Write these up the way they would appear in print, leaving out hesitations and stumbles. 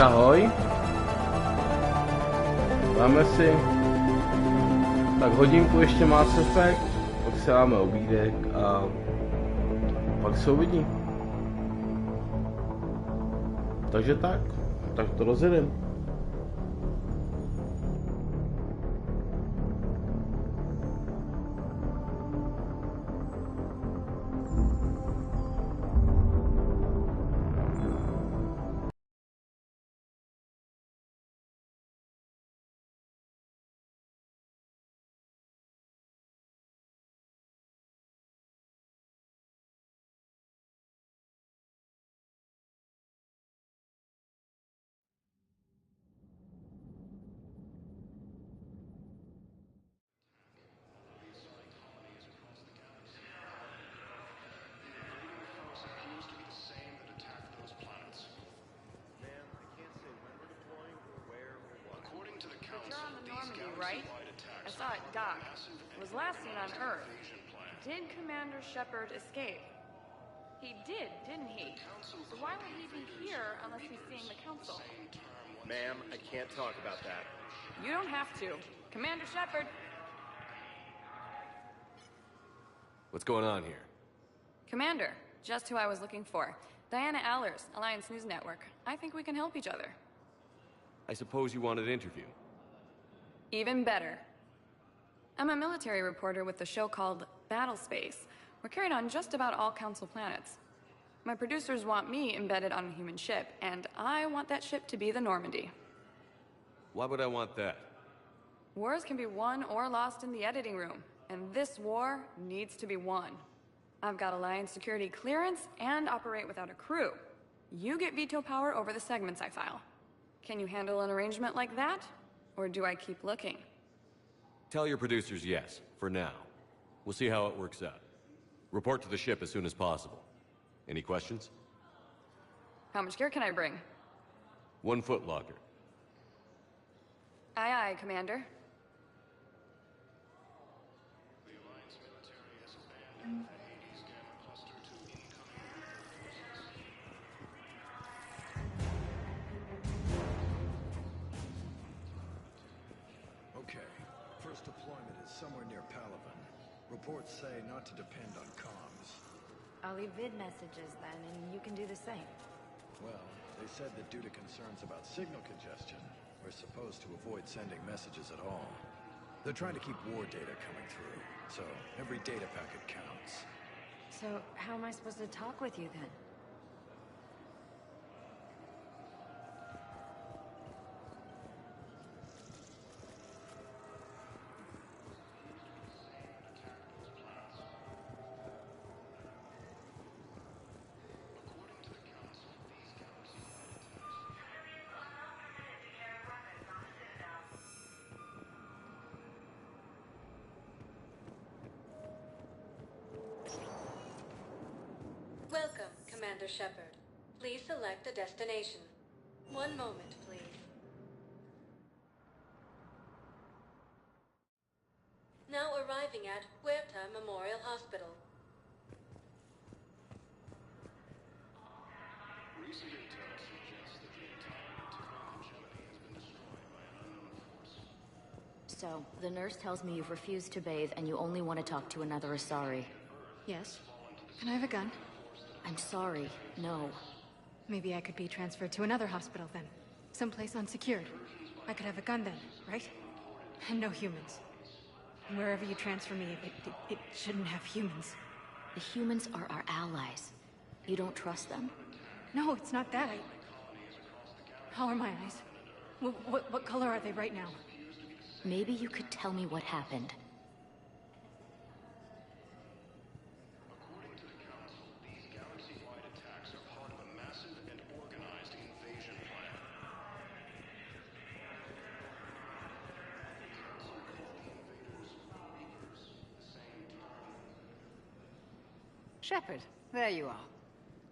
ahoj. Dáme si tak hodinku ještě Mass Effect, pak si dáme obídek a pak se uvidí. Takže tak to rozjedem. Right? I saw it dock. It was last seen on Earth. Did Commander Shepard escape? He did, didn't he? So why would he be here unless he's seeing the Council? Ma'am, I can't talk about that. You don't have to. Commander Shepard! What's going on here? Commander, just who I was looking for. Diana Allers, Alliance News Network. I think we can help each other. I suppose you want an interview. Even better. I'm a military reporter with the show called Battle Space. We're carried on just about all Council planets. My producers want me embedded on a human ship, and I want that ship to be the Normandy. Why would I want that? Wars can be won or lost in the editing room, and this war needs to be won. I've got Alliance security clearance and operate without a crew. You get veto power over the segments I file. Can you handle an arrangement like that? Or do I keep looking? Tell your producers yes, for now. We'll see how it works out. Report to the ship as soon as possible. Any questions? How much gear can I bring? 1 foot logger. Aye, aye, Commander. The Alliance military has abandoned the Hades Gamma cluster to incoming forces. Okay. First deployment is somewhere near Palaven. Reports say not to depend on comms. I'll leave vid messages then, and you can do the same. Well, they said that due to concerns about signal congestion, we're supposed to avoid sending messages at all. They're trying to keep war data coming through, so every data packet counts. So, how am I supposed to talk with you then? Welcome, Commander Shepard. Please select a destination. One moment, please. Now arriving at Huerta Memorial Hospital. Recent intel suggests that the entire material hegemony has been destroyed by an unknown force. So, the nurse tells me you've refused to bathe and you only want to talk to another Asari. Yes. Can I have a gun? I'm sorry, no. Maybe I could be transferred to another hospital then. Someplace unsecured. I could have a gun then, right? And no humans. And wherever you transfer me, it shouldn't have humans. The humans are our allies. You don't trust them? No, it's not that. How are my eyes? What color are they right now? Maybe you could tell me what happened. According to the Council, these galaxy-wide attacks are part of a massive and organized invasion plan. The Council called the invaders leaders. The same term. Shepard, there you are.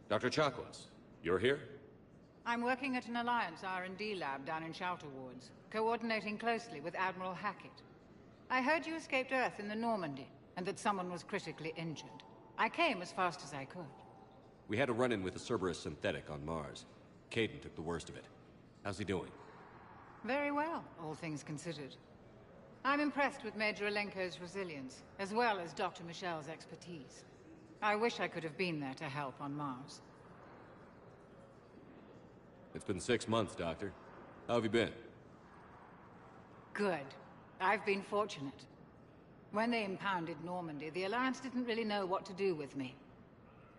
Dr. Chakwas, you're here? I'm working at an Alliance R&D lab down in Shelter Wards, coordinating closely with Admiral Hackett. I heard you escaped Earth in the Normandy, and that someone was critically injured. I came as fast as I could. We had a run-in with a Cerberus synthetic on Mars. Caden took the worst of it. How's he doing? Very well, all things considered. I'm impressed with Major Alenko's resilience, as well as Dr. Michel's expertise. I wish I could have been there to help on Mars. It's been 6 months, Doctor. How have you been? Good. I've been fortunate. When they impounded Normandy, the Alliance didn't really know what to do with me.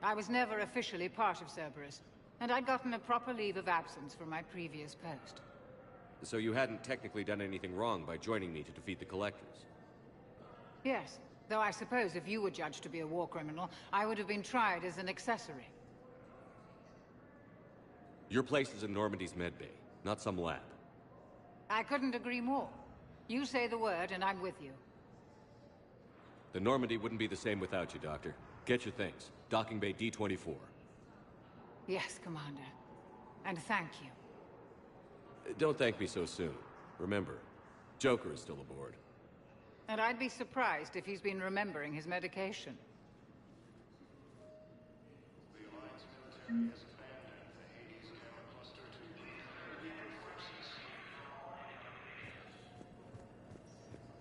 I was never officially part of Cerberus, and I'd gotten a proper leave of absence from my previous post. So you hadn't technically done anything wrong by joining me to defeat the Collectors? Yes, though I suppose if you were judged to be a war criminal, I would have been tried as an accessory. Your place is in Normandy's medbay, not some lab. I couldn't agree more. You say the word, and I'm with you. The Normandy wouldn't be the same without you, Doctor. Get your things. Docking Bay D-24. Yes, Commander. And thank you. Don't thank me so soon. Remember, Joker is still aboard. And I'd be surprised if he's been remembering his medication. The Alliance military has abandoned the Hades Gamma Cluster to Imperial Reaper forces.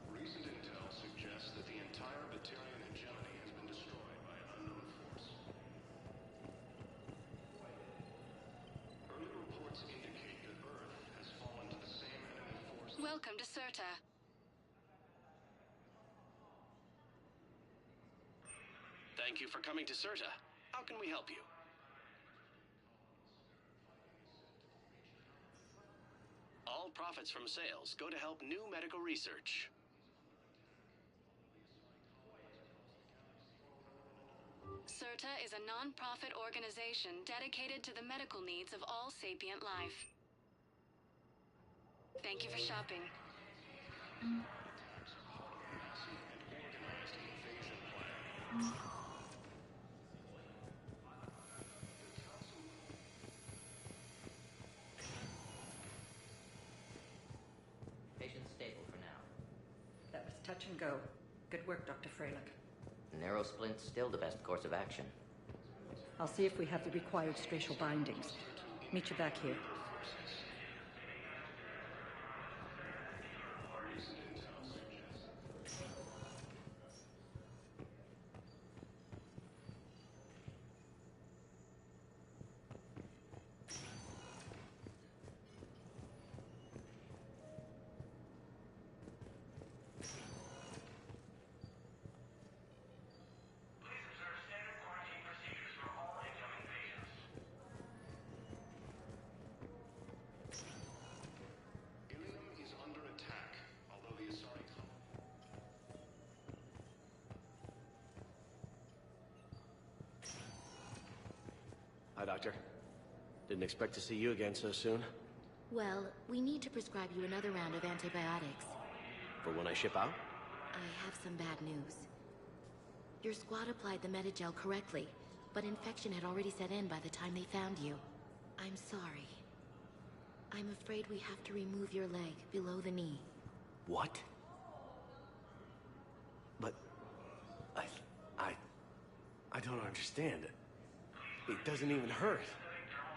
Recent intel suggests that the entire Batarian hegemony has been destroyed by an unknown force. Early reports indicate that Earth has fallen to the same enemy force. Welcome to Serta. Thank you for coming to Serta. How can we help you? All profits from sales go to help new medical research. Serta is a non-profit organization dedicated to the medical needs of all sapient life. Thank you for shopping. Attacks are part of a massive and organized invasion plan. Patient's stable for now. That was touch and go. Good work, Dr. Freilich. Narrow splint's still the best course of action. I'll see if we have the required spatial bindings. Meet you back here. Ilium is under attack, although the Asari Hi, Doctor. Didn't expect to see you again so soon. Well, we need to prescribe you another round of antibiotics. For when I ship out? I have some bad news. Your squad applied the Metagel correctly, but infection had already set in by the time they found you. I'm sorry. I'm afraid we have to remove your leg below the knee. What? But... I don't understand. It doesn't even hurt.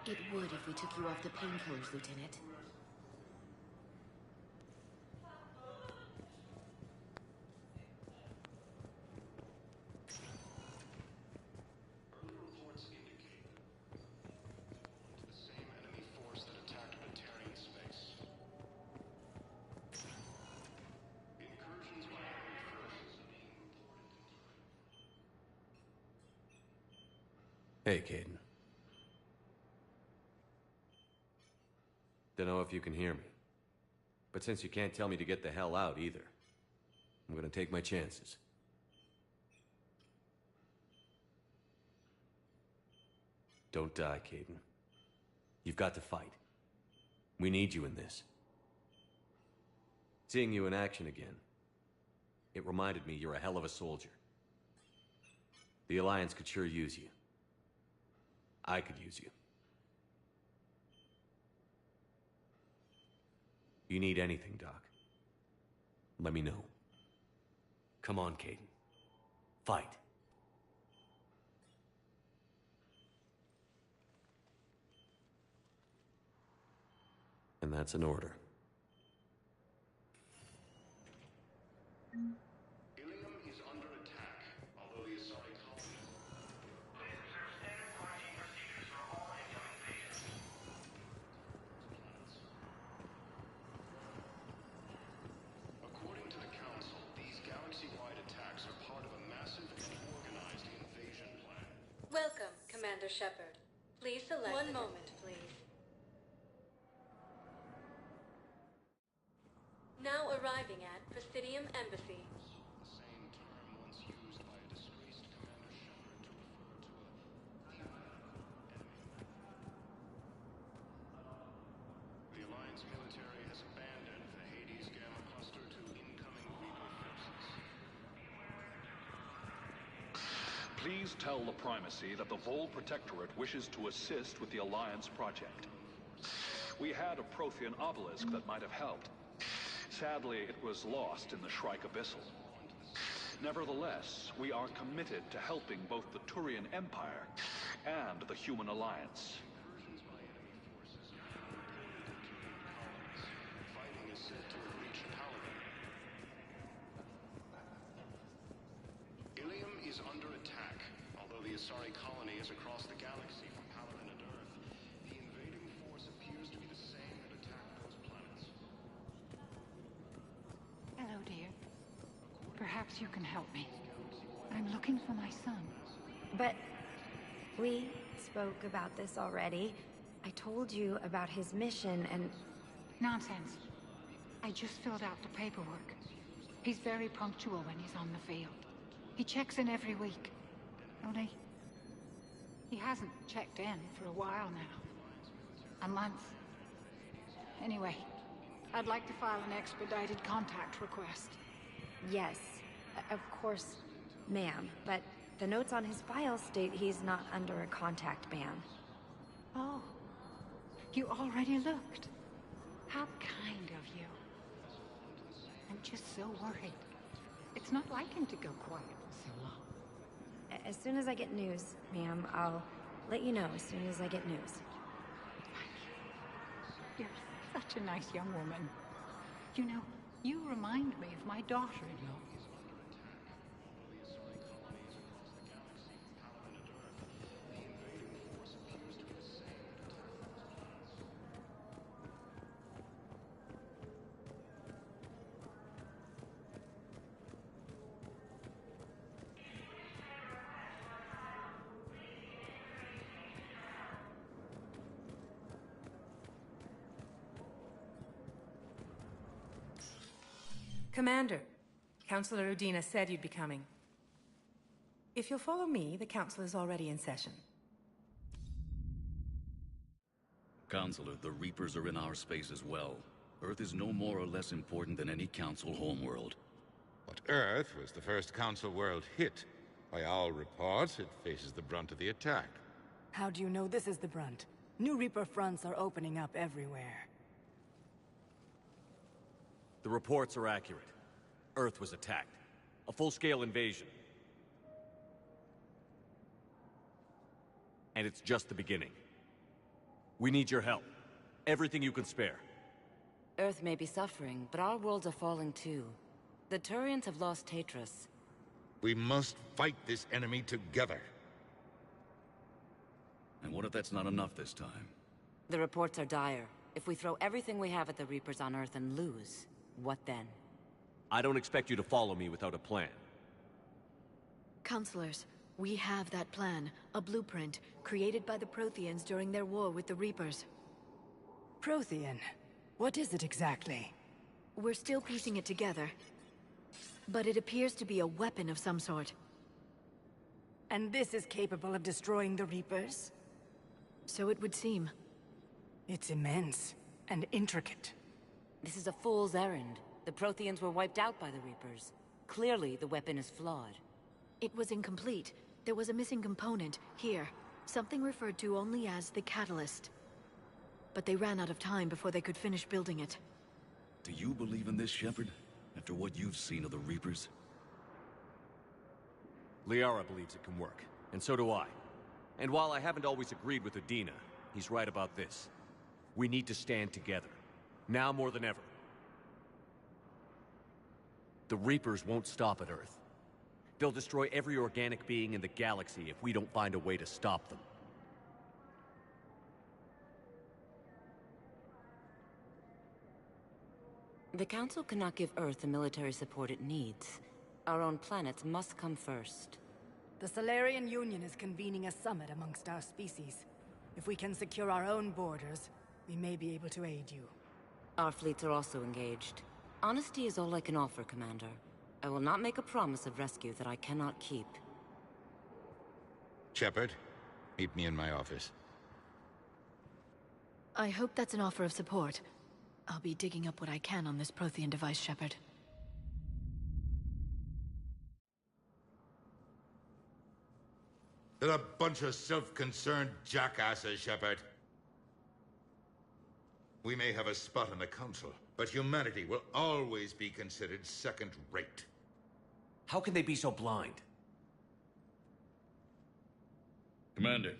It would if we took you off the painkillers, Lieutenant. Early reports indicate that the same enemy force that attacked Batarian space. Incursions by enemy forces are being reported. Hey, Caden. Don't know if you can hear me. But since you can't tell me to get the hell out either, I'm gonna take my chances. Don't die, Caden. You've got to fight. We need you in this. Seeing you in action again, it reminded me you're a hell of a soldier. The Alliance could sure use you. I could use you. You need anything, Doc, let me know. Come on, Caden. Fight. And that's an order. Ilium is under attack, although the Asari colony... According to the Council, these galaxy-wide attacks are part of a massive and organized invasion plan. Welcome, Commander Shepard. Please select... One moment, please. Now arriving at Presidium Embassy. The same term once used by a disgraced Commander Shepard to refer to a... The Alliance military has abandoned the Hades Gamma Cluster to incoming Reaper forces. Please tell the Primacy that the Vol Protectorate wishes to assist with the Alliance project. We had a Prothean obelisk that might have helped. Sadly, it was lost in the Shrike Abyssal. Nevertheless, we are committed to helping both the Turian Empire and the Human Alliance. Incursions by enemy forces have been reported in Turian colonies. Fighting is said to have reached Paladin. Ilium is under attack. Although the Asari colony is across the galaxy from Paladin and Earth, the invading force appears to be the same that attacked those planets. Hello, dear. Perhaps you can help me. I'm looking for my son. But we spoke about this already. I told you about his mission and... Nonsense. I just filled out the paperwork. He's very punctual when he's on the field. He checks in every week. Only... he hasn't checked in for a while now. A month. Anyway, I'd like to file an expedited contact request. Yes, of course, ma'am. But the notes on his file state he's not under a contact ban. Oh, you already looked. How kind of you. I'm just so worried. It's not like him to go quiet for so long. As soon as I get news, ma'am, I'll let you know as soon as I get news. You're such a nice young woman. You know, you remind me of my daughter-in-law. Commander, Councilor Udina said you'd be coming. If you'll follow me, the council is already in session. Counselor, the Reapers are in our space as well. Earth is no more or less important than any Council homeworld. But Earth was the first Council world hit. By all reports, it faces the brunt of the attack. How do you know this is the brunt? New Reaper fronts are opening up everywhere. The reports are accurate. Earth was attacked. A full-scale invasion. And it's just the beginning. We need your help. Everything you can spare. Earth may be suffering, but our worlds are falling too. The Turians have lost Tatris. We must fight this enemy together. And what if that's not enough this time? The reports are dire. If we throw everything we have at the Reapers on Earth and lose, what then? I don't expect you to follow me without a plan. Counselors, we have that plan. A blueprint, created by the Protheans during their war with the Reapers. Prothean? What is it exactly? We're still piecing it together. But it appears to be a weapon of some sort. And this is capable of destroying the Reapers? So it would seem. It's immense and intricate. This is a fool's errand. The Protheans were wiped out by the Reapers. Clearly, the weapon is flawed. It was incomplete. There was a missing component, here. Something referred to only as the catalyst. But they ran out of time before they could finish building it. Do you believe in this, Shepard? After what you've seen of the Reapers? Liara believes it can work, and so do I. And while I haven't always agreed with Udina, he's right about this. We need to stand together. Now more than ever. The Reapers won't stop at Earth. They'll destroy every organic being in the galaxy if we don't find a way to stop them. The Council cannot give Earth the military support it needs. Our own planets must come first. The Solarian Union is convening a summit amongst our species. If we can secure our own borders, we may be able to aid you. Our fleets are also engaged. Honesty is all I can offer, Commander. I will not make a promise of rescue that I cannot keep. Shepard, meet me in my office. I hope that's an offer of support. I'll be digging up what I can on this Prothean device, Shepard. They're a bunch of self-concerned jackasses, Shepard. We may have a spot in the Council, but humanity will always be considered second-rate. How can they be so blind? Commander,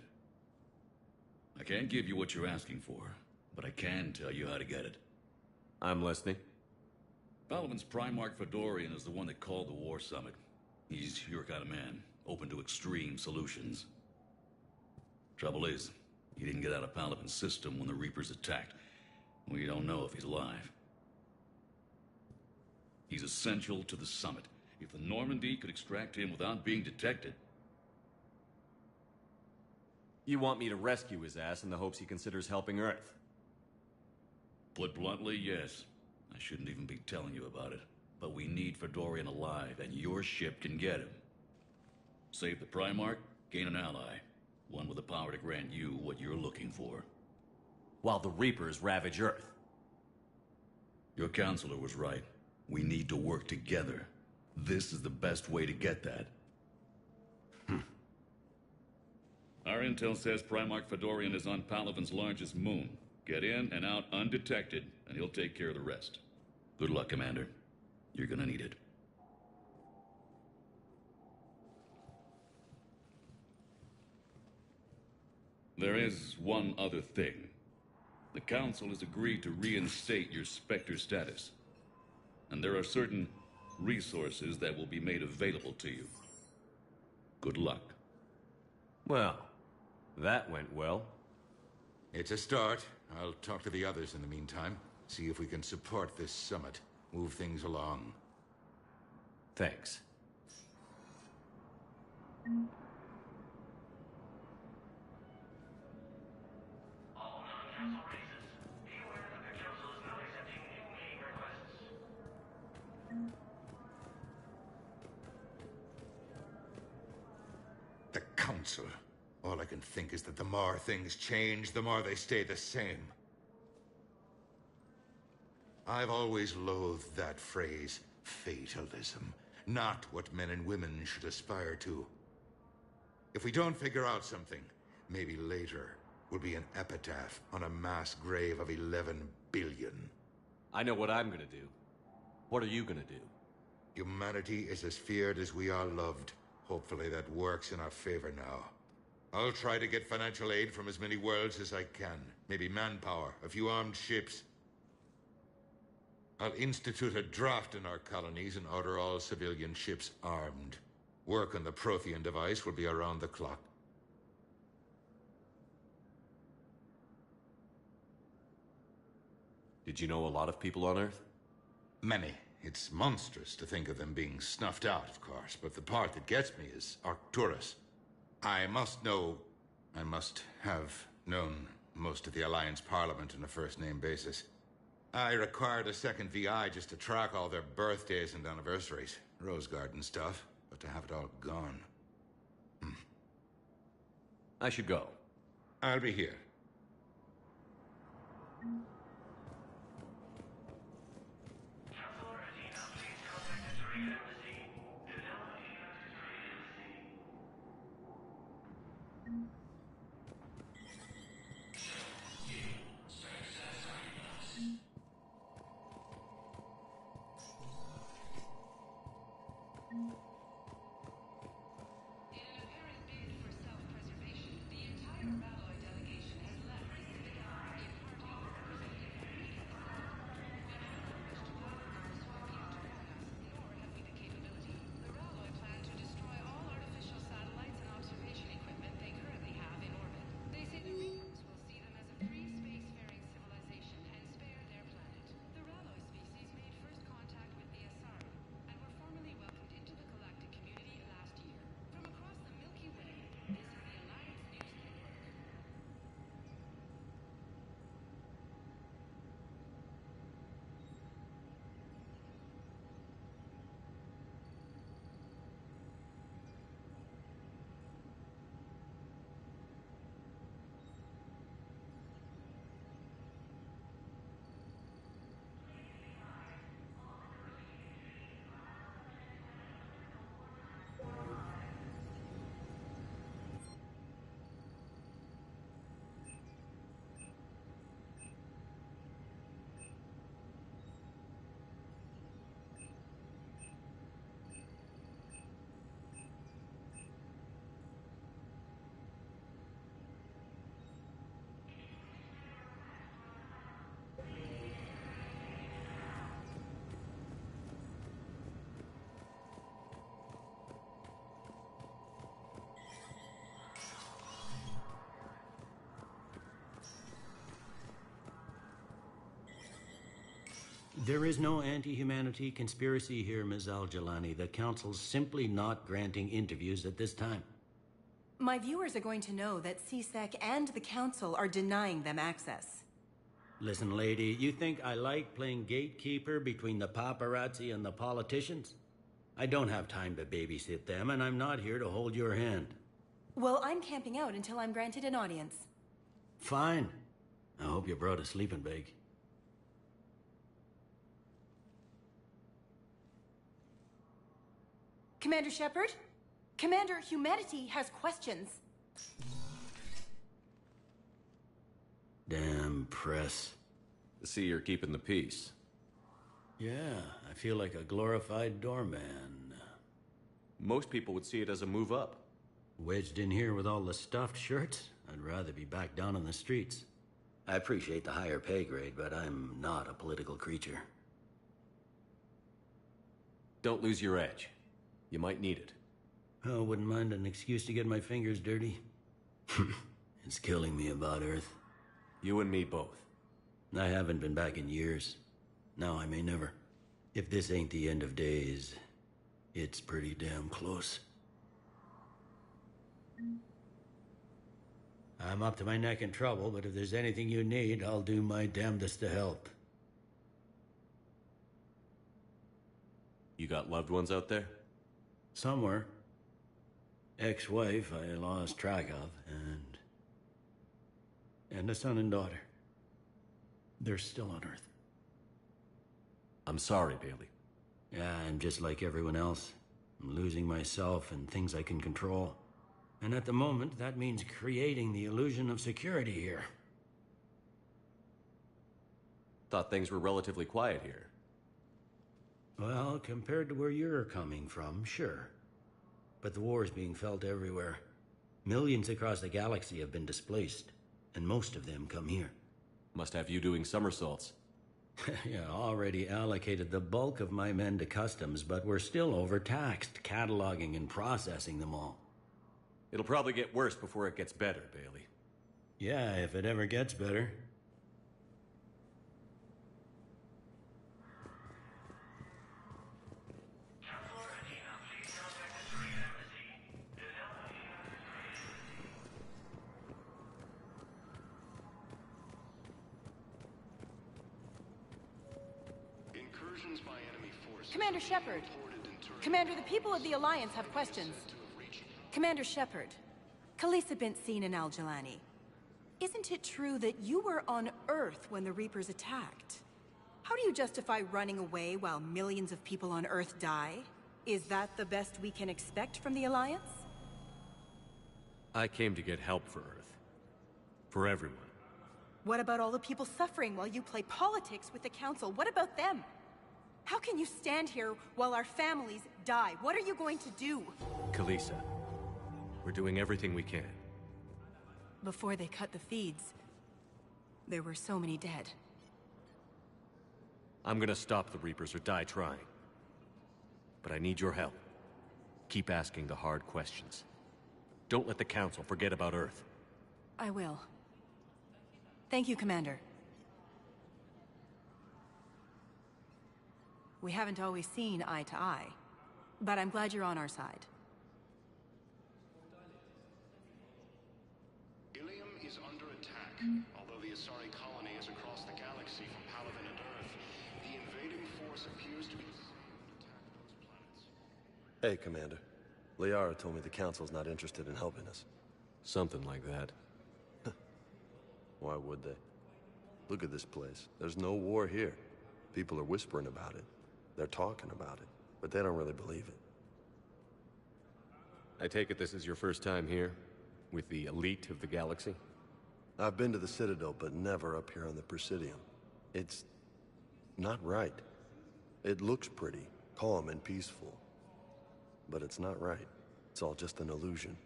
I can't give you what you're asking for, but I can tell you how to get it. I'm listening. Palaven's Primarch Fedorian is the one that called the War Summit. He's your kind of man, open to extreme solutions. Trouble is, he didn't get out of Palaven's system when the Reapers attacked. We don't know if he's alive. He's essential to the summit. If the Normandy could extract him without being detected... You want me to rescue his ass in the hopes he considers helping Earth? Put bluntly, yes. I shouldn't even be telling you about it. But we need Fedorian alive, and your ship can get him. Save the Primarch, gain an ally. One with the power to grant you what you're looking for. While the Reapers ravage Earth. Your counselor was right. We need to work together. This is the best way to get that. Our intel says Primarch Fedorian is on Palaven's largest moon. Get in and out undetected, and he'll take care of the rest. Good luck, Commander. You're gonna need it. There is one other thing. The Council has agreed to reinstate your Spectre status. And there are certain resources that will be made available to you. Good luck. Well, that went well. It's a start. I'll talk to the others in the meantime. See if we can support this summit. Move things along. Thanks. The Council. All I can think is that the more things change, the more they stay the same. I've always loathed that phrase, fatalism. Not what men and women should aspire to. If we don't figure out something, maybe later will be an epitaph on a mass grave of 11 billion. I know what I'm gonna do. What are you gonna do? Humanity is as feared as we are loved. Hopefully that works in our favor now. I'll try to get financial aid from as many worlds as I can. Maybe manpower, a few armed ships. I'll institute a draft in our colonies and order all civilian ships armed. Work on the Prothean device will be around the clock. Did you know a lot of people on Earth? Many. It's monstrous to think of them being snuffed out, of course, but the part that gets me is Arcturus. I must have known most of the Alliance Parliament on a first-name basis. I required a second VI just to track all their birthdays and anniversaries. Rose Garden stuff, but to have it all gone. I should go. I'll be here. There is no anti-humanity conspiracy here, Ms. Al-Jalani. The Council's simply not granting interviews at this time. My viewers are going to know that CSEC and the Council are denying them access. Listen, lady, you think I like playing gatekeeper between the paparazzi and the politicians? I don't have time to babysit them, and I'm not here to hold your hand. Well, I'm camping out until I'm granted an audience. Fine. I hope you brought a sleeping bag. Commander Shepard? Commander, humanity has questions. Damn press. I see you're keeping the peace. Yeah, I feel like a glorified doorman. Most people would see it as a move up. Wedged in here with all the stuffed shirts? I'd rather be back down on the streets. I appreciate the higher pay grade, but I'm not a political creature. Don't lose your edge. You might need it. Oh, wouldn't mind an excuse to get my fingers dirty. It's killing me about Earth. You and me both. I haven't been back in years. Now I may never. If this ain't the end of days, it's pretty damn close. I'm up to my neck in trouble, but if there's anything you need, I'll do my damnedest to help. You got loved ones out there? Somewhere. Ex-wife I lost track of, and a son and daughter. They're still on Earth. I'm sorry, Bailey. Yeah, I'm just like everyone else. I'm losing myself and things I can control. And at the moment, that means creating the illusion of security here. Thought things were relatively quiet here. Well, compared to where you're coming from, sure. But the war's being felt everywhere. Millions across the galaxy have been displaced, and most of them come here. Must have you doing somersaults. Yeah, already allocated the bulk of my men to customs, but we're still overtaxed, cataloging and processing them all. It'll probably get worse before it gets better, Bailey. Yeah, if it ever gets better. Incursions by enemy forces. Commander Shepard. Commander, the people of the Alliance have questions. Commander Shepard, Khalisah bint Sin and Al-Jalani. Isn't it true that you were on Earth when the Reapers attacked? How do you justify running away while millions of people on Earth die? Is that the best we can expect from the Alliance? I came to get help for Earth. For everyone. What about all the people suffering while you play politics with the Council? What about them? How can you stand here while our families die? What are you going to do? Khalisah, we're doing everything we can. Before they cut the feeds, there were so many dead. I'm gonna stop the Reapers or die trying. But I need your help. Keep asking the hard questions. Don't let the Council forget about Earth. I will. Thank you, Commander. We haven't always seen eye to eye, but I'm glad you're on our side. Ilium is under attack. Although the Asari colony is across the galaxy from Palaven and Earth, the invading force appears to be attack those planets. Hey, Commander. Liara told me the Council's not interested in helping us. Something like that. Why would they? Look at this place. There's no war here. People are whispering about it. They're talking about it, but they don't really believe it. I take it this is your first time here? With the elite of the galaxy? I've been to the Citadel, but never up here on the Presidium. It's not right. It looks pretty, calm and peaceful. But it's not right. It's all just an illusion.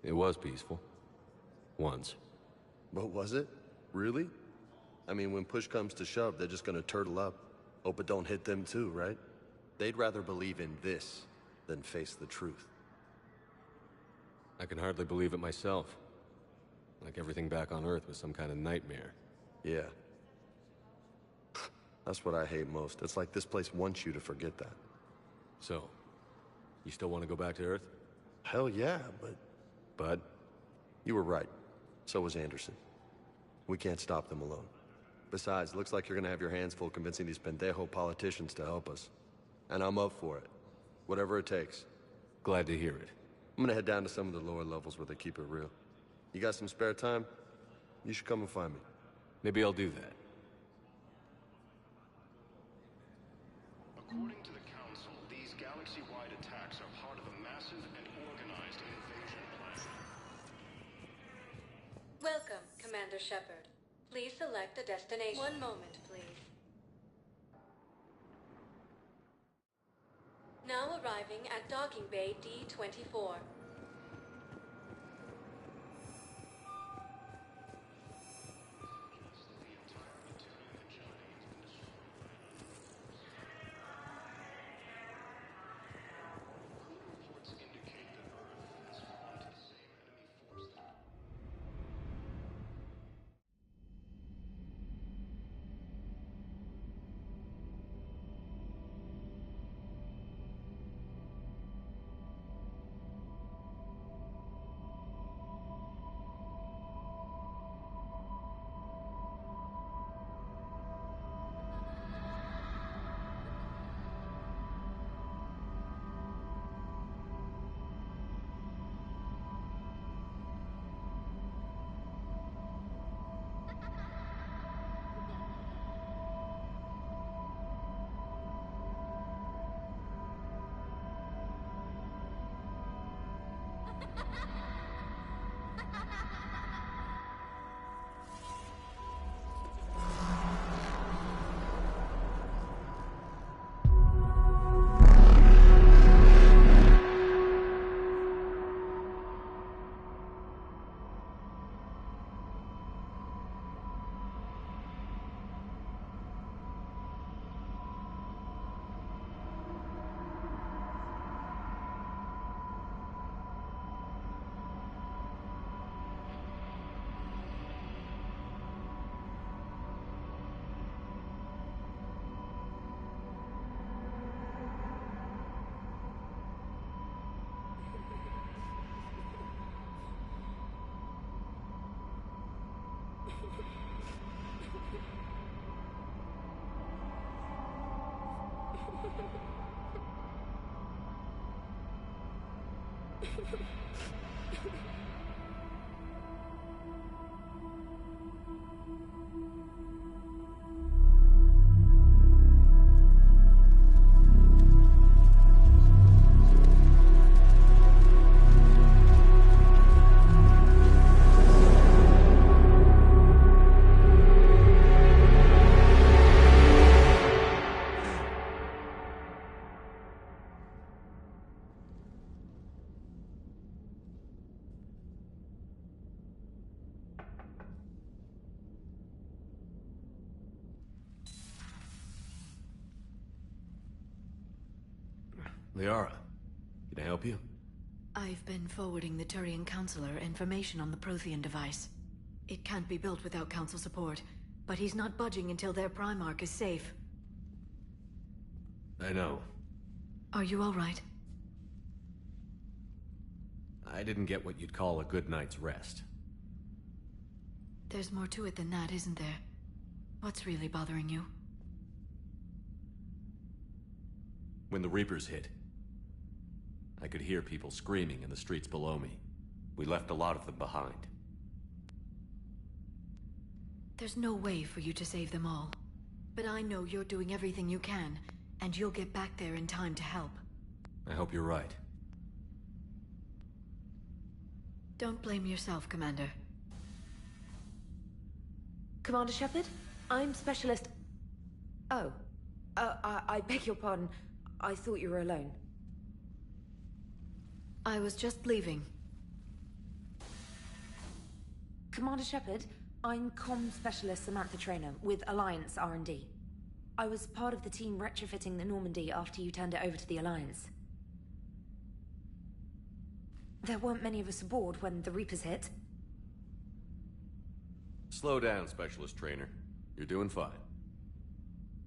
It was peaceful. Once. But was it? Really? I mean, when push comes to shove, they're just gonna turtle up. Hope it don't hit them too, right? They'd rather believe in this than face the truth. I can hardly believe it myself. Like everything back on Earth was some kind of nightmare. Yeah. That's what I hate most. It's like this place wants you to forget that. So, you still want to go back to Earth? Hell yeah, but... But? You were right. So was Anderson. We can't stop them alone. Besides, looks like you're gonna have your hands full convincing these pendejo politicians to help us. And I'm up for it. Whatever it takes. Glad to hear it. I'm gonna head down to some of the lower levels where they keep it real. You got some spare time? You should come and find me. Maybe I'll do that. According to the Council, these galaxy-wide attacks are part of a massive and organized invasion plan. Welcome, Commander Shepard. Please select a destination. One moment, please. Now arriving at Docking Bay D-24. Liara, can I help you? I've been forwarding the Turian Counselor information on the Prothean device. It can't be built without Council support, but he's not budging until their Primarch is safe. I know. Are you all right? I didn't get what you'd call a good night's rest. There's more to it than that, isn't there? What's really bothering you? When the Reapers hit, I could hear people screaming in the streets below me. We left a lot of them behind. There's no way for you to save them all. But I know you're doing everything you can, and you'll get back there in time to help. I hope you're right. Don't blame yourself, Commander. Commander Shepard? I'm Specialist... Oh. I beg your pardon. I thought you were alone. I was just leaving. Commander Shepard, I'm Comm Specialist Samantha Traynor with Alliance R&D. I was part of the team retrofitting the Normandy after you turned it over to the Alliance. There weren't many of us aboard when the Reapers hit. Slow down, Specialist Trainer. You're doing fine.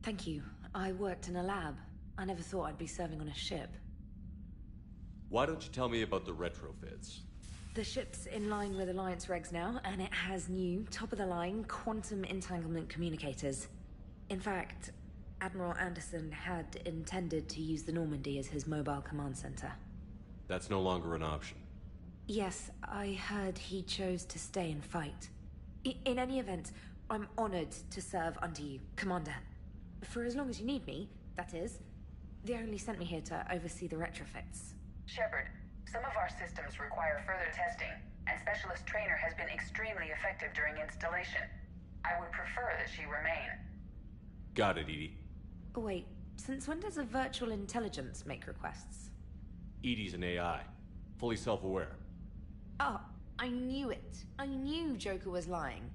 Thank you. I worked in a lab. I never thought I'd be serving on a ship. Why don't you tell me about the retrofits? The ship's in line with Alliance regs now, and it has new, top-of-the-line quantum entanglement communicators. In fact, Admiral Anderson had intended to use the Normandy as his mobile command center. That's no longer an option. Yes, I heard he chose to stay and fight. In any event, I'm honored to serve under you, Commander. For as long as you need me, that is. They only sent me here to oversee the retrofits. Shepard, some of our systems require further testing, and Specialist Trainer has been extremely effective during installation. I would prefer that she remain. Got it, Edie. Wait, since when does a virtual intelligence make requests? Edie's an AI. Fully self-aware. Oh, I knew it. I knew Joker was lying.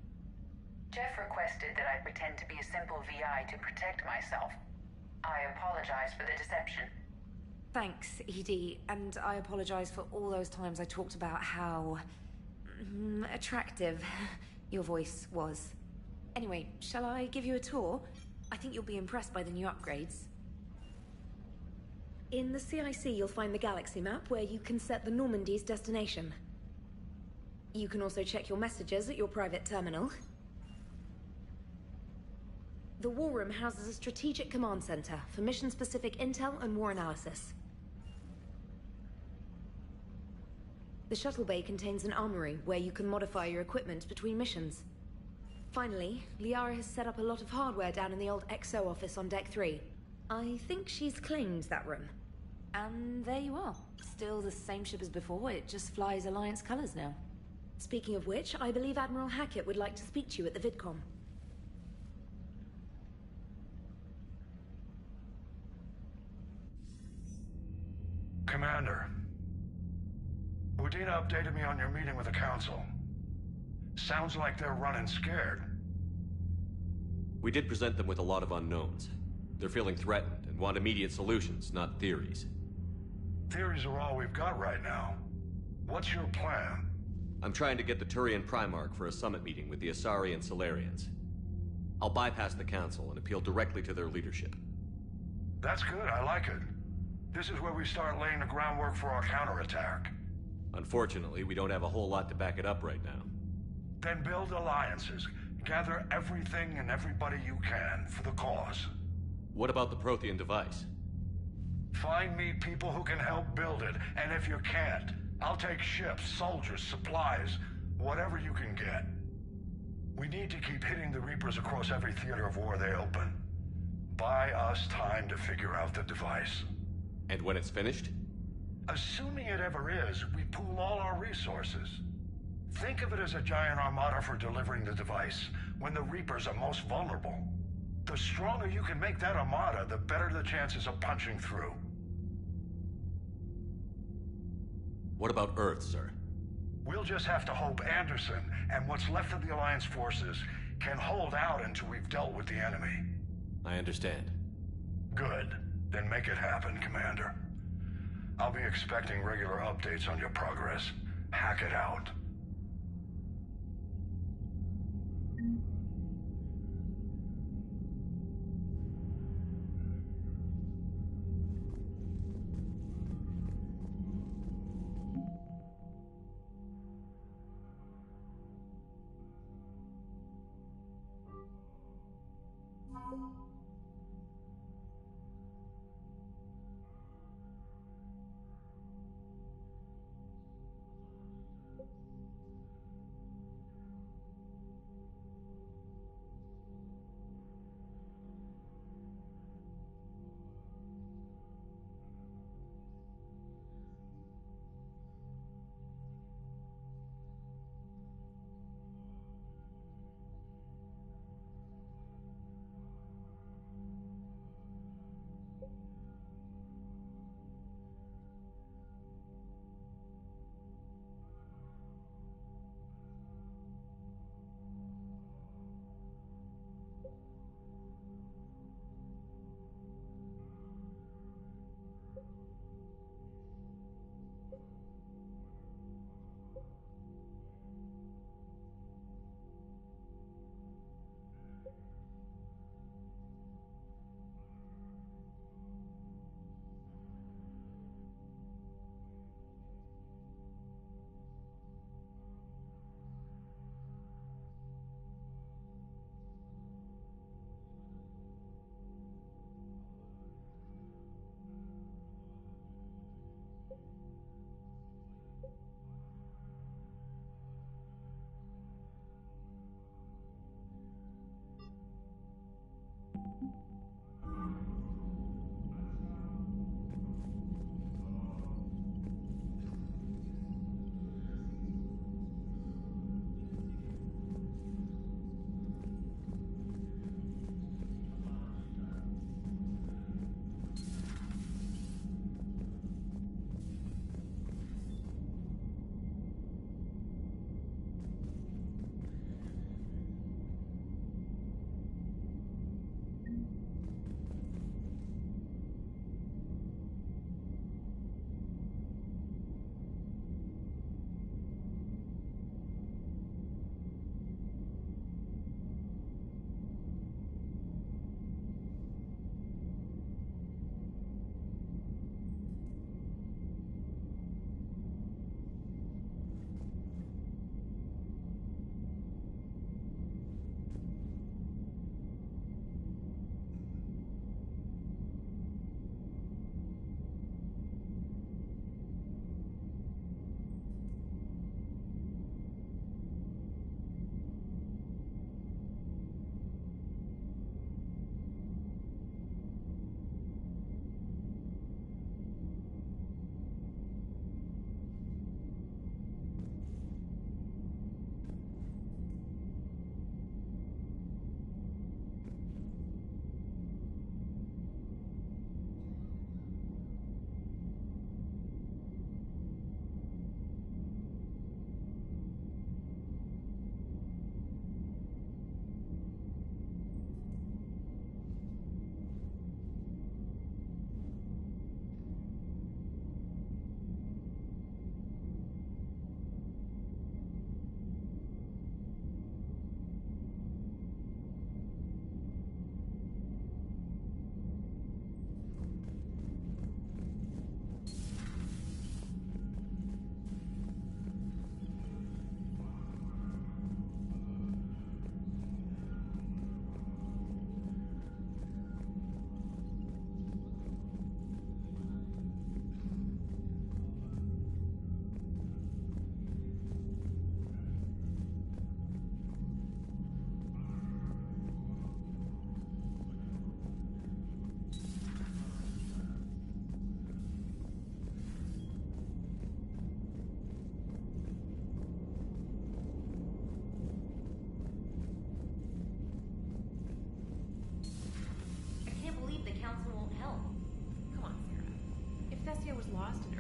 Jeff requested that I pretend to be a simple VI to protect myself. I apologize for the deception. Thanks, Edie, and I apologize for all those times I talked about how... attractive your voice was. Anyway, shall I give you a tour? I think you'll be impressed by the new upgrades. In the CIC, you'll find the galaxy map where you can set the Normandy's destination. You can also check your messages at your private terminal. The War Room houses a strategic command center for mission-specific intel and war analysis. The shuttle bay contains an armory where you can modify your equipment between missions. Finally, Liara has set up a lot of hardware down in the old XO office on Deck 3. I think she's claimed that room. And there you are. Still the same ship as before, it just flies Alliance colors now. Speaking of which, I believe Admiral Hackett would like to speak to you at the VidCom. Commander, Udina updated me on your meeting with the Council. Sounds like they're running scared. We did present them with a lot of unknowns. They're feeling threatened and want immediate solutions, not theories. Theories are all we've got right now. What's your plan? I'm trying to get the Turian Primarch for a summit meeting with the Asari and Solarians. I'll bypass the Council and appeal directly to their leadership. That's good, I like it. This is where we start laying the groundwork for our counterattack. Unfortunately, we don't have a whole lot to back it up right now. Then build alliances. Gather everything and everybody you can for the cause. What about the Prothean device? Find me people who can help build it, and if you can't, I'll take ships, soldiers, supplies, whatever you can get. We need to keep hitting the Reapers across every theater of war they open. Buy us time to figure out the device. And when it's finished? Assuming it ever is, we pool all our resources. Think of it as a giant armada for delivering the device, when the Reapers are most vulnerable. The stronger you can make that armada, the better the chances of punching through. What about Earth, sir? We'll just have to hope Anderson, and what's left of the Alliance forces, can hold out until we've dealt with the enemy. I understand. Good. Then make it happen, Commander. I'll be expecting regular updates on your progress. Hack it out.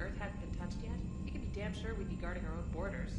Earth hadn't been touched yet, you can be damn sure we'd be guarding our own borders.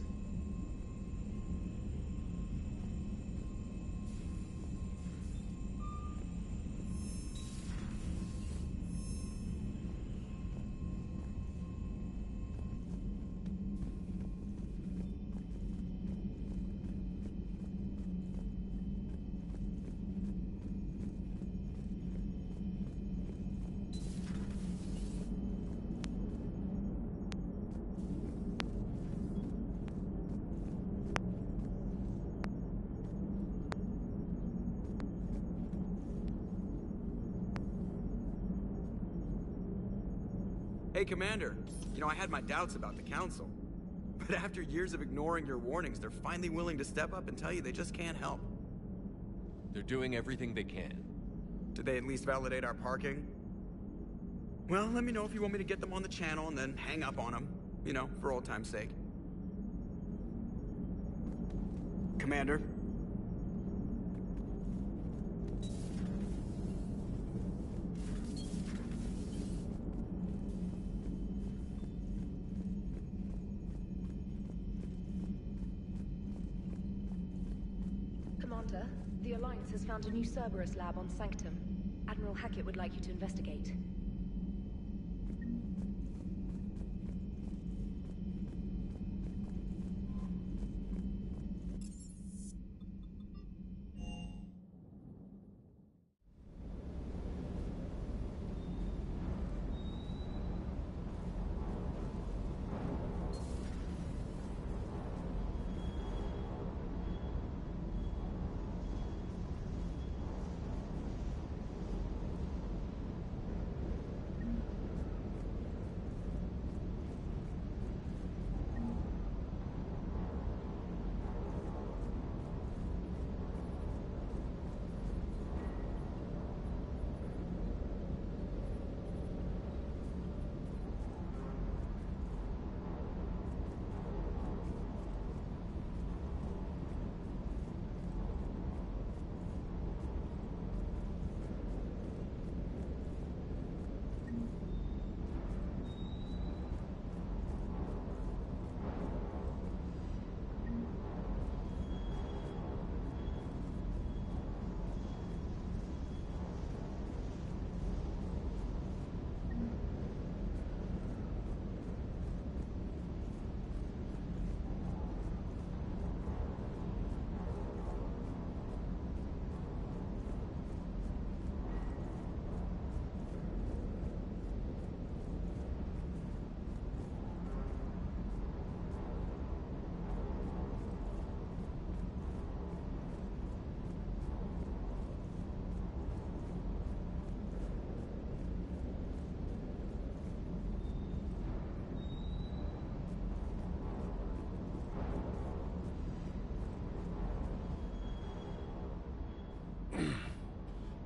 Hey, Commander. You know, I had my doubts about the Council. But after years of ignoring your warnings, they're finally willing to step up and tell you they just can't help. They're doing everything they can. Did they at least validate our parking? Well, let me know if you want me to get them on the channel and then hang up on them. You know, for old time's sake. Commander? Commander, the Alliance has found a new Cerberus lab on Sanctum. Admiral Hackett would like you to investigate.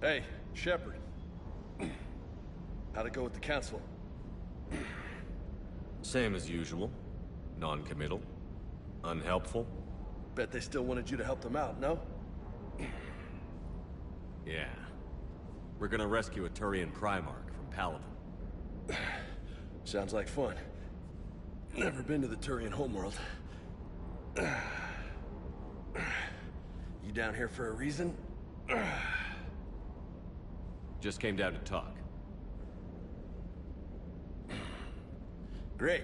Hey, Shepard. How'd it go with the Council? Same as usual. Non-committal. Unhelpful. Bet they still wanted you to help them out, no? Yeah. We're gonna rescue a Turian Primarch from Palaven. Sounds like fun. Never been to the Turian homeworld. You down here for a reason? Just came down to talk. Great.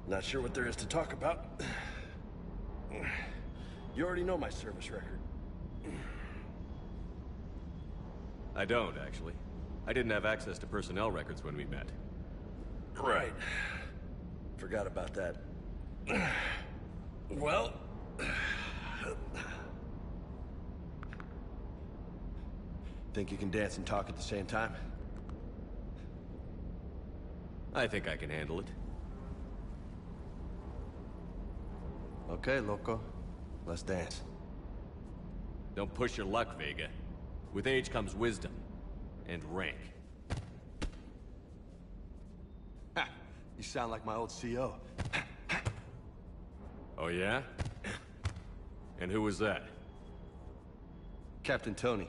Not sure what there is to talk about. You already know my service record. I don't, actually. I didn't have access to personnel records when we met. Right. Forgot about that. Well... Think you can dance and talk at the same time? I think I can handle it. Okay, loco. Let's dance. Don't push your luck, Vega. With age comes wisdom. And rank. Ha! You sound like my old CO. Oh yeah? And who was that? Captain Tony.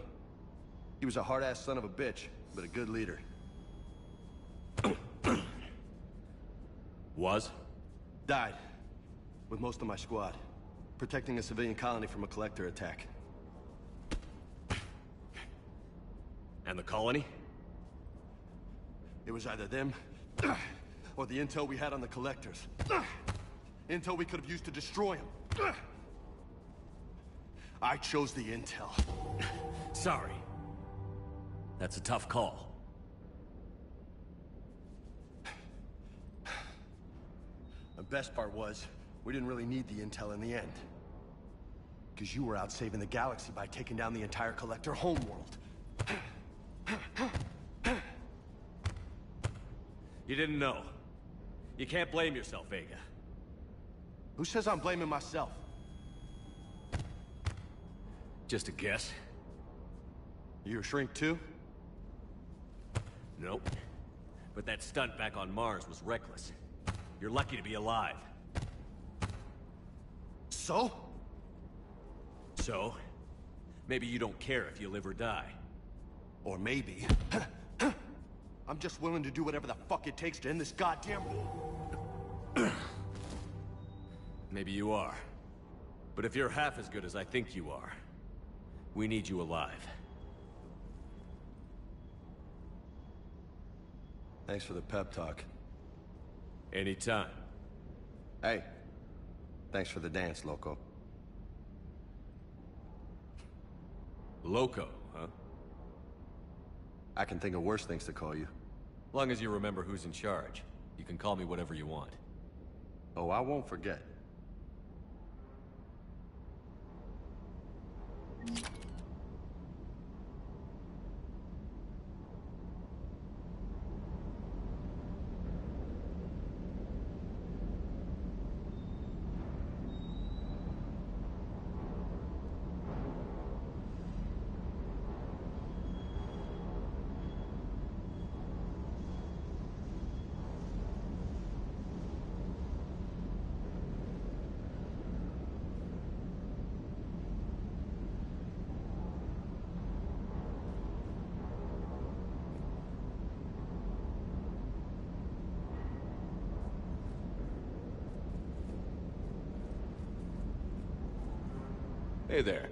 He was a hard-ass son of a bitch, but a good leader. Was? Died. With most of my squad. Protecting a civilian colony from a collector attack. And the colony? It was either them, or the intel we had on the collectors. Intel we could have used to destroy them. I chose the intel. Sorry. That's a tough call. The best part was, we didn't really need the intel in the end. Because you were out saving the galaxy by taking down the entire collector homeworld. You didn't know. You can't blame yourself, Vega. Who says I'm blaming myself? Just a guess. You a shrink too? Nope. But that stunt back on Mars was reckless. You're lucky to be alive. So? So? Maybe you don't care if you live or die. Or maybe... I'm just willing to do whatever the fuck it takes to end this goddamn war. Maybe you are. But if you're half as good as I think you are, we need you alive. Thanks for the pep talk. Anytime. Hey, thanks for the dance, Loco. Loco, huh? I can think of worse things to call you. Long as you remember who's in charge, you can call me whatever you want. Oh, I won't forget. Hey there.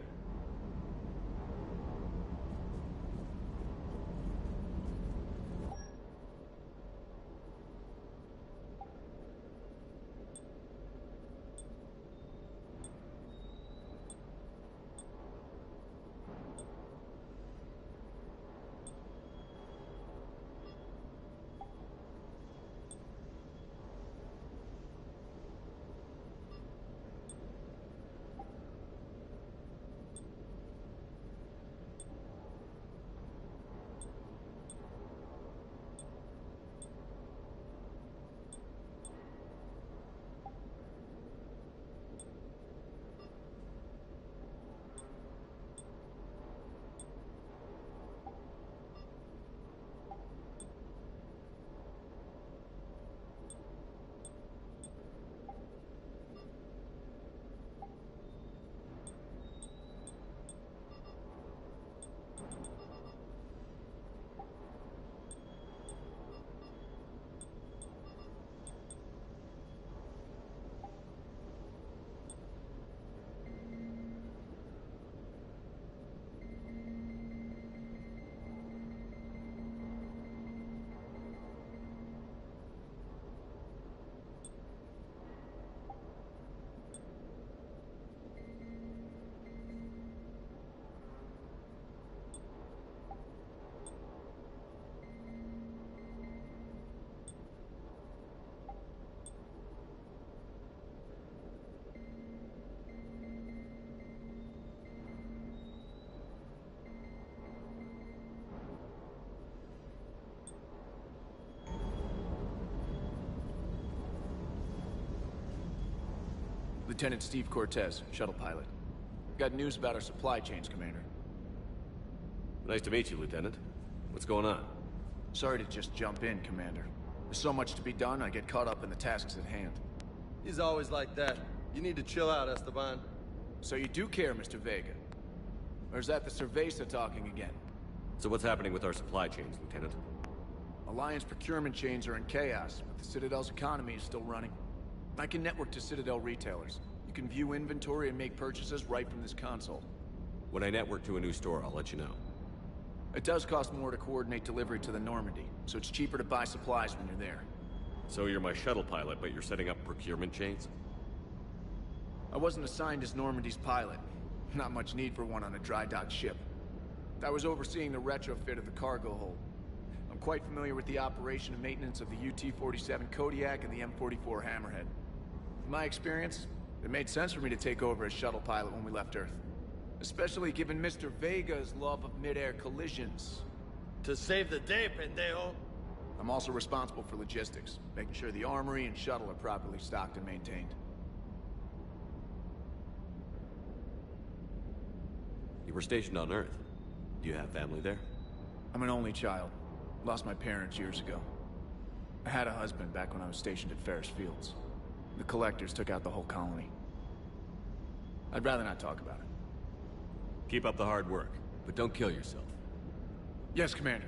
Lieutenant Steve Cortez, shuttle pilot. Got news about our supply chains, Commander. Nice to meet you, Lieutenant. What's going on? Sorry to just jump in, Commander. There's so much to be done, I get caught up in the tasks at hand. He's always like that. You need to chill out, Esteban. So you do care, Mr. Vega? Or is that the Cerveza talking again? So what's happening with our supply chains, Lieutenant? Alliance procurement chains are in chaos, but the Citadel's economy is still running. I can network to Citadel retailers. You can view inventory and make purchases right from this console. When I network to a new store, I'll let you know. It does cost more to coordinate delivery to the Normandy, so it's cheaper to buy supplies when you're there. So you're my shuttle pilot, but you're setting up procurement chains? I wasn't assigned as Normandy's pilot. Not much need for one on a dry dock ship. I was overseeing the retrofit of the cargo hold. I'm quite familiar with the operation and maintenance of the UT-47 Kodiak and the M44 Hammerhead. In my experience, it made sense for me to take over as shuttle pilot when we left Earth. Especially given Mr. Vega's love of mid-air collisions. To save the day, pendejo. I'm also responsible for logistics, making sure the armory and shuttle are properly stocked and maintained. You were stationed on Earth. Do you have family there? I'm an only child. Lost my parents years ago. I had a husband back when I was stationed at Ferris Fields. The Collectors took out the whole colony. I'd rather not talk about it. Keep up the hard work, but don't kill yourself. Yes, Commander.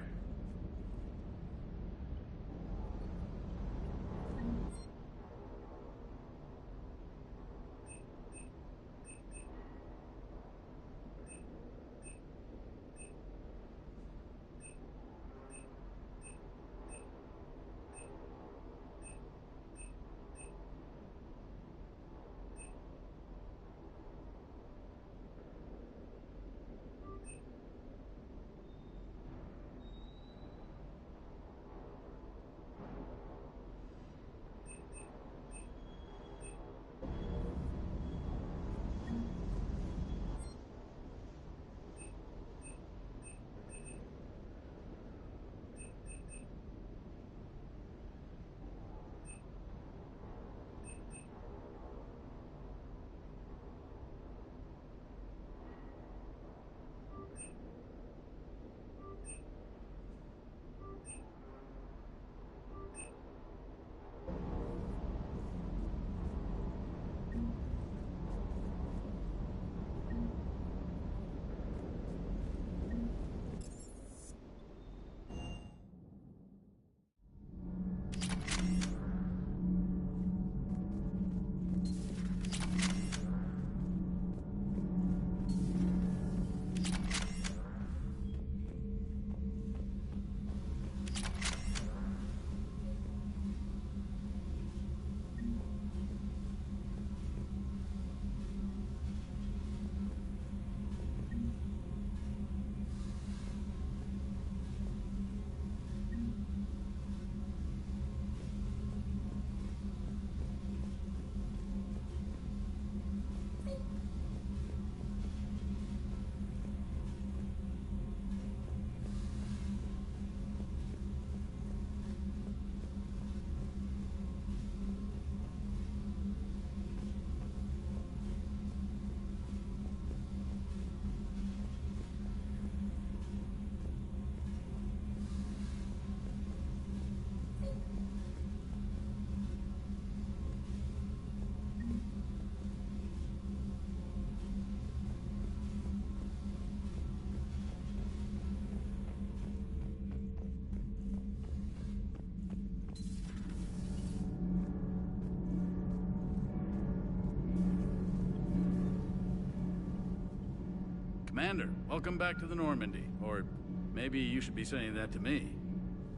Commander, welcome back to the Normandy. Or maybe you should be saying that to me.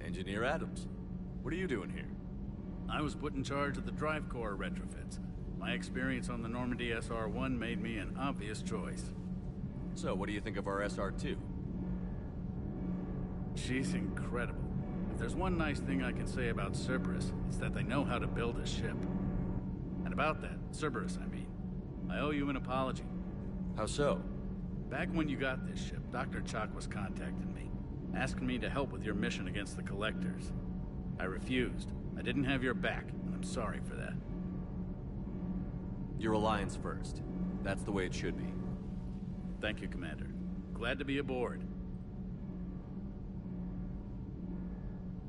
Engineer Adams, what are you doing here? I was put in charge of the drive core retrofits. My experience on the Normandy SR-1 made me an obvious choice. So, what do you think of our SR-2? She's incredible. If there's one nice thing I can say about Cerberus, it's that they know how to build a ship. And about that, Cerberus, I mean, I owe you an apology. How so? Back when you got this ship, Dr. Chalk was contacting me, asking me to help with your mission against the Collectors. I refused. I didn't have your back, and I'm sorry for that. Your Alliance first. That's the way it should be. Thank you, Commander. Glad to be aboard.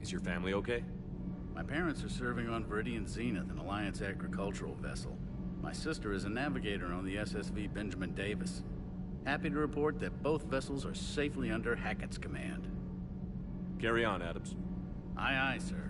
Is your family okay? My parents are serving on Viridian Zenith, an Alliance agricultural vessel. My sister is a navigator on the SSV Benjamin Davis. Happy to report that both vessels are safely under Hackett's command. Carry on, Adams. Aye, aye, sir.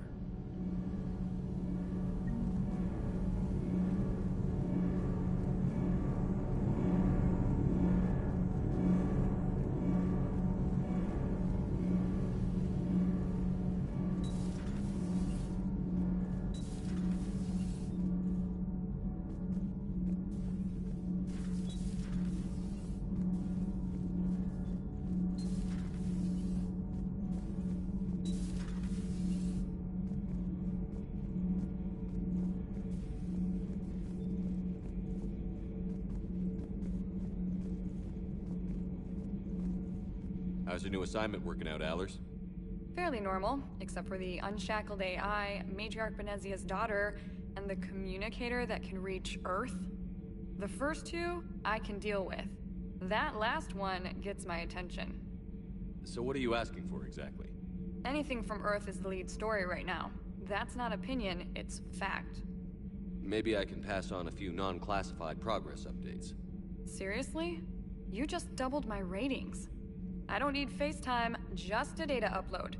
How's your new assignment working out, Allers? Fairly normal, except for the unshackled AI, Matriarch Benezia's daughter, and the communicator that can reach Earth. The first two, I can deal with. That last one gets my attention. So what are you asking for, exactly? Anything from Earth is the lead story right now. That's not opinion, it's fact. Maybe I can pass on a few non-classified progress updates. Seriously? You just doubled my ratings. I don't need FaceTime, just a data upload.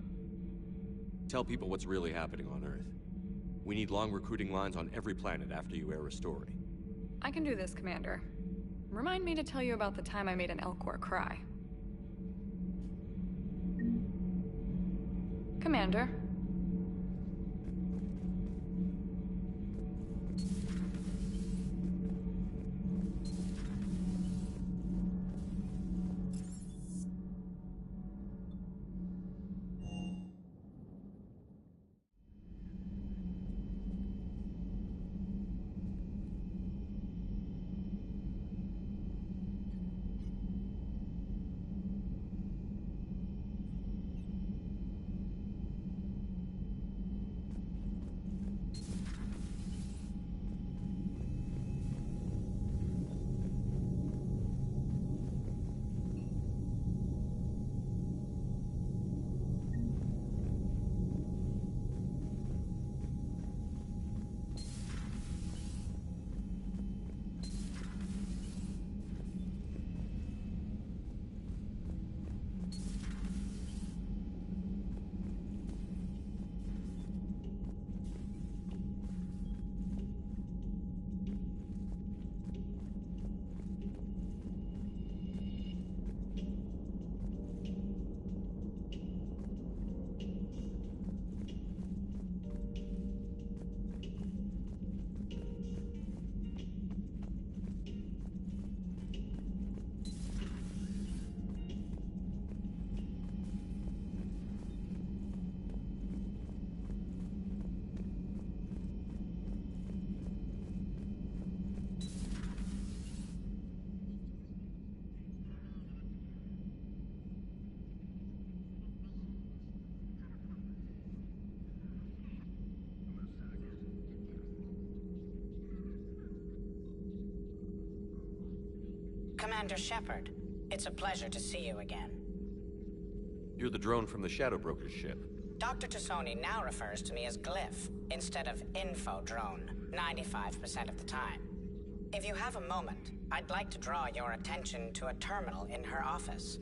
Tell people what's really happening on Earth. We need long recruiting lines on every planet after you air a story. I can do this, Commander. Remind me to tell you about the time I made an Elcor cry. Commander. Commander Shepard, it's a pleasure to see you again. You're the drone from the Shadow Broker's ship. Dr. Tassoni now refers to me as Glyph instead of Info Drone, 95% of the time. If you have a moment, I'd like to draw your attention to a terminal in her office.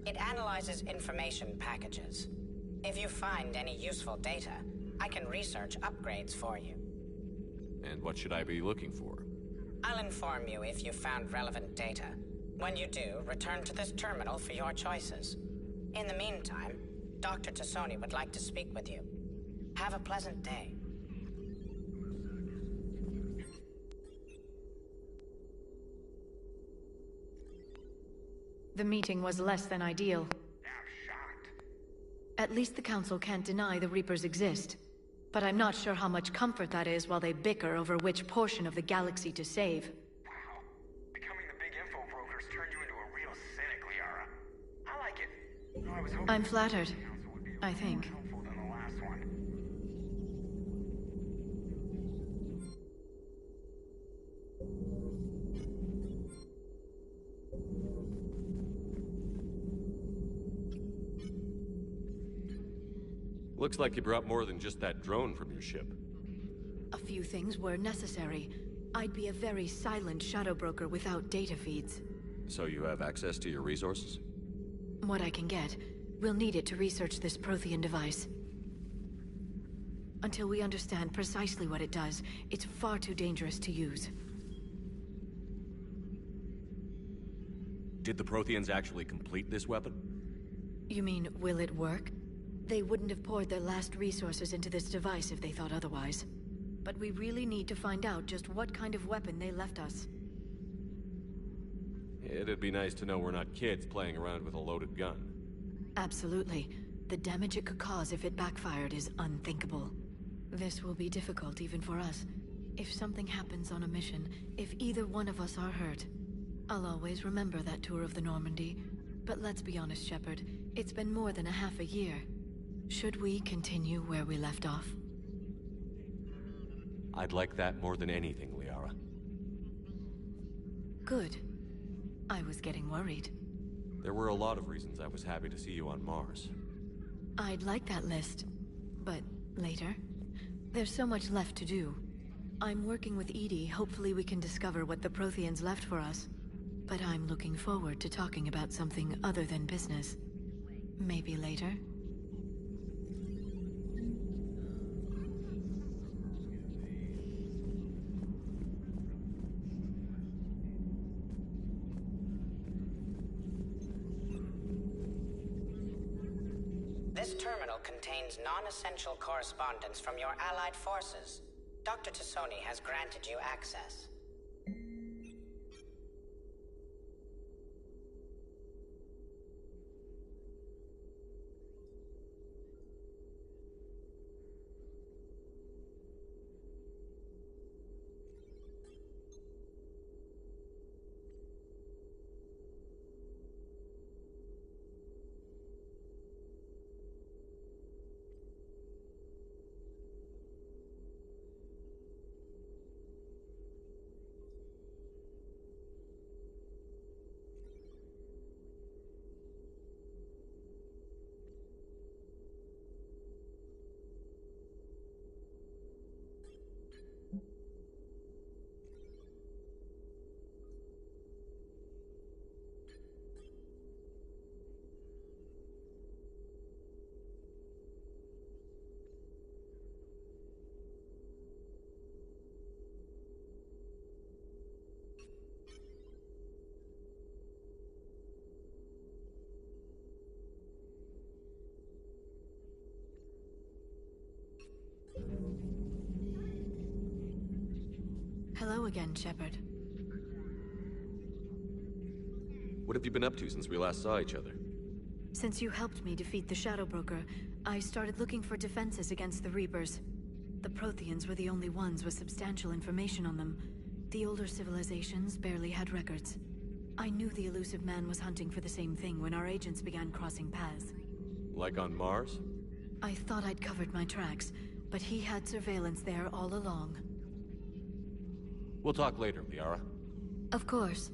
It analyzes information packages. If you find any useful data, I can research upgrades for you. And what should I be looking for? I'll inform you if you found relevant data. When you do, return to this terminal for your choices. In the meantime, Dr. Tassoni would like to speak with you. Have a pleasant day. The meeting was less than ideal. At least the Council can't deny the Reapers exist. But I'm not sure how much comfort that is while they bicker over which portion of the galaxy to save. Wow. Becoming the big info brokers turned you into a real cynic, Liara. I like it. No, I was hoping I'm flattered. I think. helpful than the last one. Looks like you brought more than just that drone from your ship. A few things were necessary. I'd be a very silent shadow broker without data feeds. So you have access to your resources? What I can get. We'll need it to research this Prothean device. Until we understand precisely what it does, it's far too dangerous to use. Did the Protheans actually complete this weapon? You mean, will it work? They wouldn't have poured their last resources into this device if they thought otherwise. But we really need to find out just what kind of weapon they left us. It'd be nice to know we're not kids playing around with a loaded gun. Absolutely. The damage it could cause if it backfired is unthinkable. This will be difficult even for us. If something happens on a mission, if either one of us are hurt, I'll always remember that tour of the Normandy. But let's be honest, Shepard. It's been more than a half a year. Should we continue where we left off? I'd like that more than anything, Liara. Good. I was getting worried. There were a lot of reasons I was happy to see you on Mars. I'd like that list. But later? There's so much left to do. I'm working with Edie. Hopefully we can discover what the Protheans left for us. But I'm looking forward to talking about something other than business. Maybe later? This terminal contains non-essential correspondence from your allied forces. Dr. Tassoni has granted you access. Hello again, Shepard. What have you been up to since we last saw each other? Since you helped me defeat the Shadow Broker, I started looking for defenses against the Reapers. The Protheans were the only ones with substantial information on them. The older civilizations barely had records. I knew the elusive man was hunting for the same thing when our agents began crossing paths. Like on Mars? I thought I'd covered my tracks, but he had surveillance there all along. We'll talk later, Liara. Of course.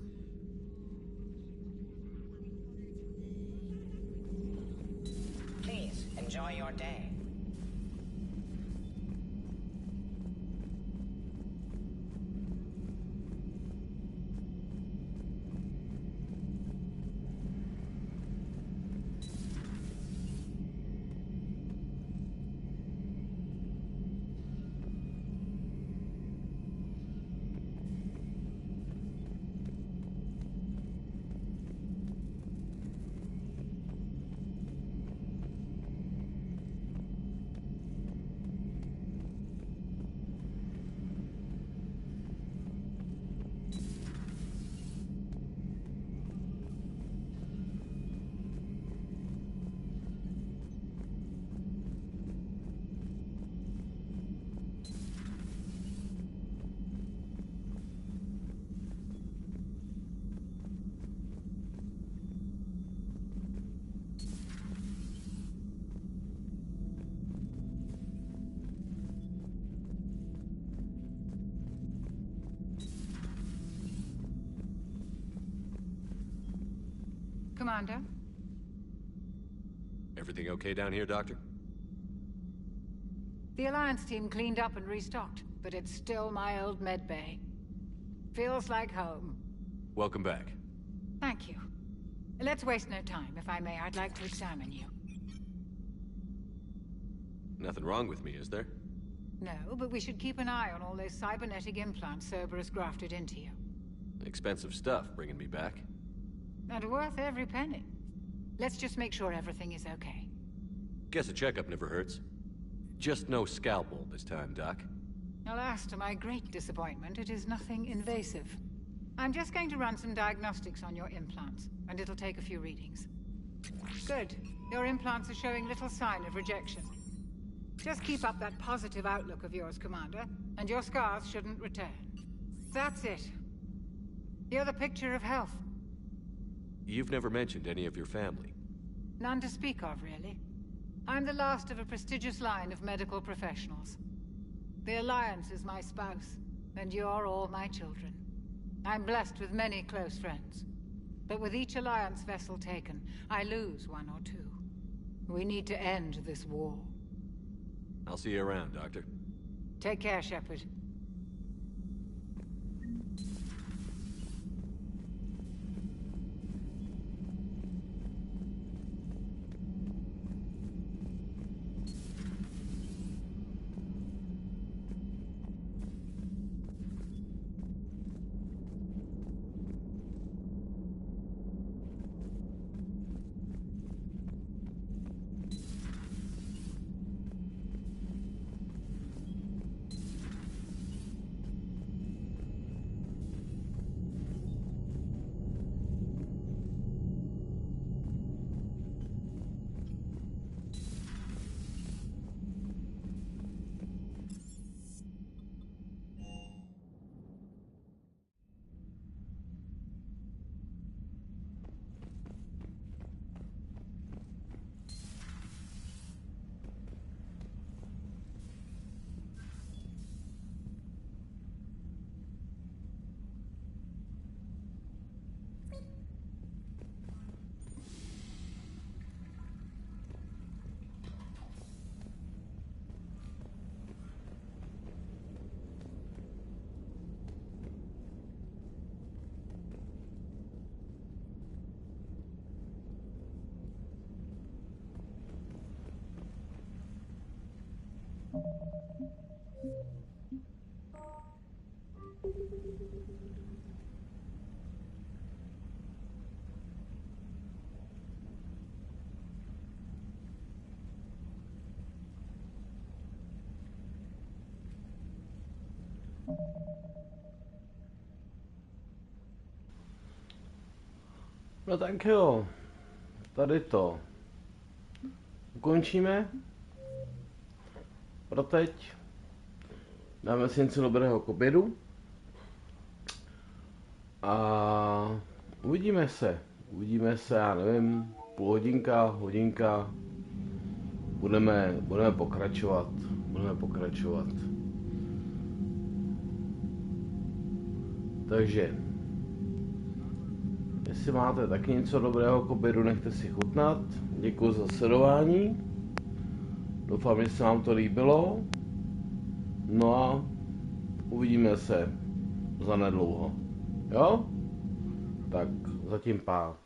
Please, enjoy your day. Commander? Everything okay down here, Doctor? The Alliance team cleaned up and restocked, but it's still my old med bay. Feels like home. Welcome back. Thank you. Let's waste no time. If I may, I'd like to examine you. Nothing wrong with me, is there? No, but we should keep an eye on all those cybernetic implants Cerberus grafted into you. Expensive stuff bringing me back. And worth every penny. Let's just make sure everything is okay. Guess a checkup never hurts. Just no scalpel this time, Doc. Alas, to my great disappointment, it is nothing invasive. I'm just going to run some diagnostics on your implants, and it'll take a few readings. Good. Your implants are showing little sign of rejection. Just keep up that positive outlook of yours, Commander, and your scars shouldn't return. That's it. You're the picture of health. You've never mentioned any of your family. None to speak of, really. I'm the last of a prestigious line of medical professionals. The Alliance is my spouse, and you're all my children. I'm blessed with many close friends. But with each Alliance vessel taken, I lose one or two. We need to end this war. I'll see you around, Doctor. Take care, Shepard. No tak jo, tady to ukončíme pro teď. Dáme si něco dobrého k obědu a uvidíme se, já nevím, půl hodinka, budeme pokračovat, Takže, jestli máte taky něco dobrého k obědu, nechte si chutnat. Děkuji za sledování. Doufám, že se vám to líbilo. No a uvidíme se zanedlouho. Jo? Tak zatím pá.